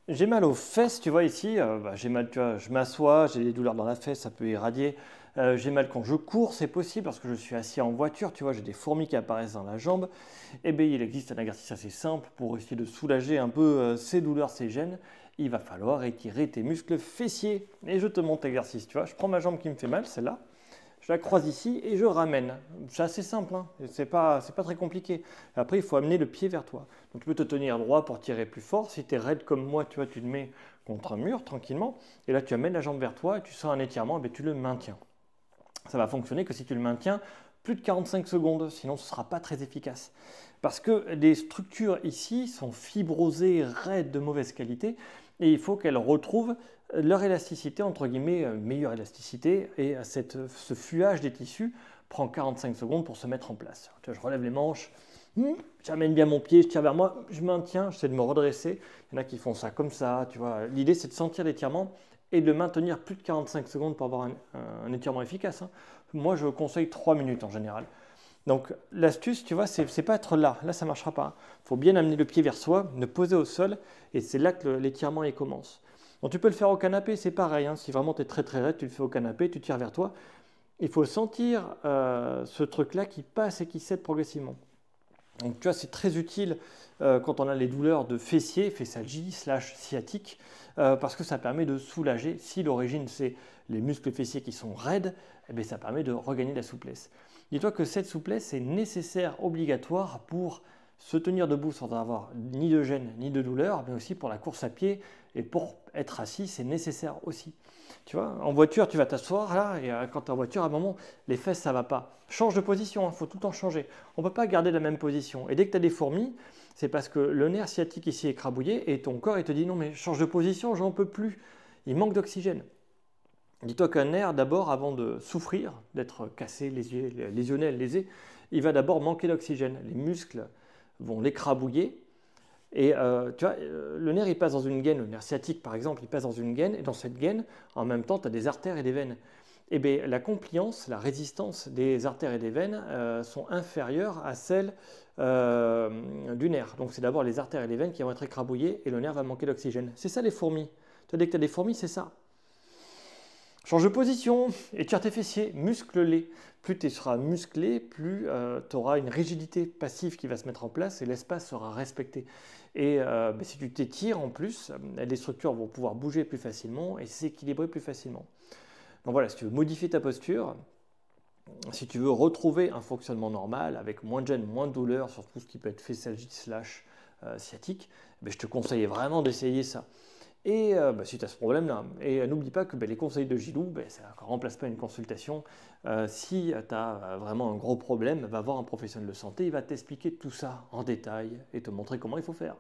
J'ai mal aux fesses, tu vois, ici. J'ai mal, tu vois, je m'assois, j'ai des douleurs dans la fesse, ça peut irradier. J'ai mal quand je cours, c'est possible parce que je suis assis en voiture, tu vois, j'ai des fourmis qui apparaissent dans la jambe. Eh bien, il existe un exercice assez simple pour essayer de soulager un peu ces douleurs, ces gènes. Il va falloir étirer tes muscles fessiers. Et je te montre l'exercice, tu vois. Je prends ma jambe qui me fait mal, celle-là. Je la croise ici et je ramène. C'est assez simple, hein. C'est pas très compliqué. Après, il faut amener le pied vers toi. Donc tu peux te tenir droit pour tirer plus fort. Si tu es raide comme moi, tu vois, tu te mets contre un mur tranquillement. Et là, tu amènes la jambe vers toi et tu sens un étirement, et tu le maintiens. Ça va fonctionner que si tu le maintiens plus de 45 secondes, sinon ce ne sera pas très efficace. Parce que les structures ici sont fibrosées, raides, de mauvaise qualité, et il faut qu'elles retrouvent leur élasticité, entre guillemets, meilleure élasticité, et ce fluage des tissus prend 45 secondes pour se mettre en place. Tu vois, je relève les manches, j'amène bien mon pied, je tire vers moi, je maintiens, j'essaie de me redresser. Il y en a qui font ça comme ça, tu vois. L'idée, c'est de sentir l'étirement et de le maintenir plus de 45 secondes pour avoir un étirement efficace, hein. Moi, je conseille 3 minutes en général. Donc, l'astuce, tu vois, c'est pas être là. Là, ça ne marchera pas. Il faut bien amener le pied vers soi, le poser au sol, et c'est là que l'étirement commence. Donc, tu peux le faire au canapé, c'est pareil, hein. Si vraiment tu es très très raide, tu le fais au canapé, tu tires vers toi. Il faut sentir ce truc-là qui passe et qui cède progressivement. Donc, tu vois, c'est très utile quand on a les douleurs de fessier, fessialgie slash sciatique, parce que ça permet de soulager. Si l'origine c'est les muscles fessiers qui sont raides, eh bien, ça permet de regagner de la souplesse. Dis-toi que cette souplesse est nécessaire, obligatoire pour se tenir debout sans avoir ni de gêne ni de douleur, mais aussi pour la course à pied et pour être assis, c'est nécessaire aussi. Tu vois, en voiture, tu vas t'asseoir là, et quand tu es en voiture, à un moment, les fesses, ça va pas. Change de position, il faut tout le temps changer. On ne peut pas garder la même position. Et dès que tu as des fourmis, c'est parce que le nerf sciatique ici est écrabouillé et ton corps il te dit non mais change de position, j'en peux plus. Il manque d'oxygène. Dis-toi qu'un nerf, d'abord, avant de souffrir, d'être cassé, lésionné, lésé, il va d'abord manquer d'oxygène. Les muscles vont l'écrabouiller. Et tu vois, le nerf, il passe dans une gaine, le nerf sciatique par exemple, il passe dans une gaine, et dans cette gaine, en même temps, tu as des artères et des veines. Et bien, la compliance, la résistance des artères et des veines sont inférieures à celles du nerf. Donc c'est d'abord les artères et les veines qui vont être écrabouillées et le nerf va manquer d'oxygène. C'est ça les fourmis. Tu as dès que tu as des fourmis, c'est ça. Change de position, étire tes fessiers, muscle-les. Plus tu seras musclé, plus tu auras une rigidité passive qui va se mettre en place et l'espace sera respecté. Et si tu t'étires en plus, les structures vont pouvoir bouger plus facilement et s'équilibrer plus facilement. Donc voilà, si tu veux modifier ta posture, si tu veux retrouver un fonctionnement normal avec moins de gêne, moins de douleur sur tout ce qui peut être fessialgie slash sciatique, je te conseille vraiment d'essayer ça. Et si tu as ce problème-là, et n'oublie pas que les conseils de Gilou, ça ne remplace pas une consultation. Si tu as vraiment un gros problème, va voir un professionnel de santé, il va t'expliquer tout ça en détail et te montrer comment il faut faire.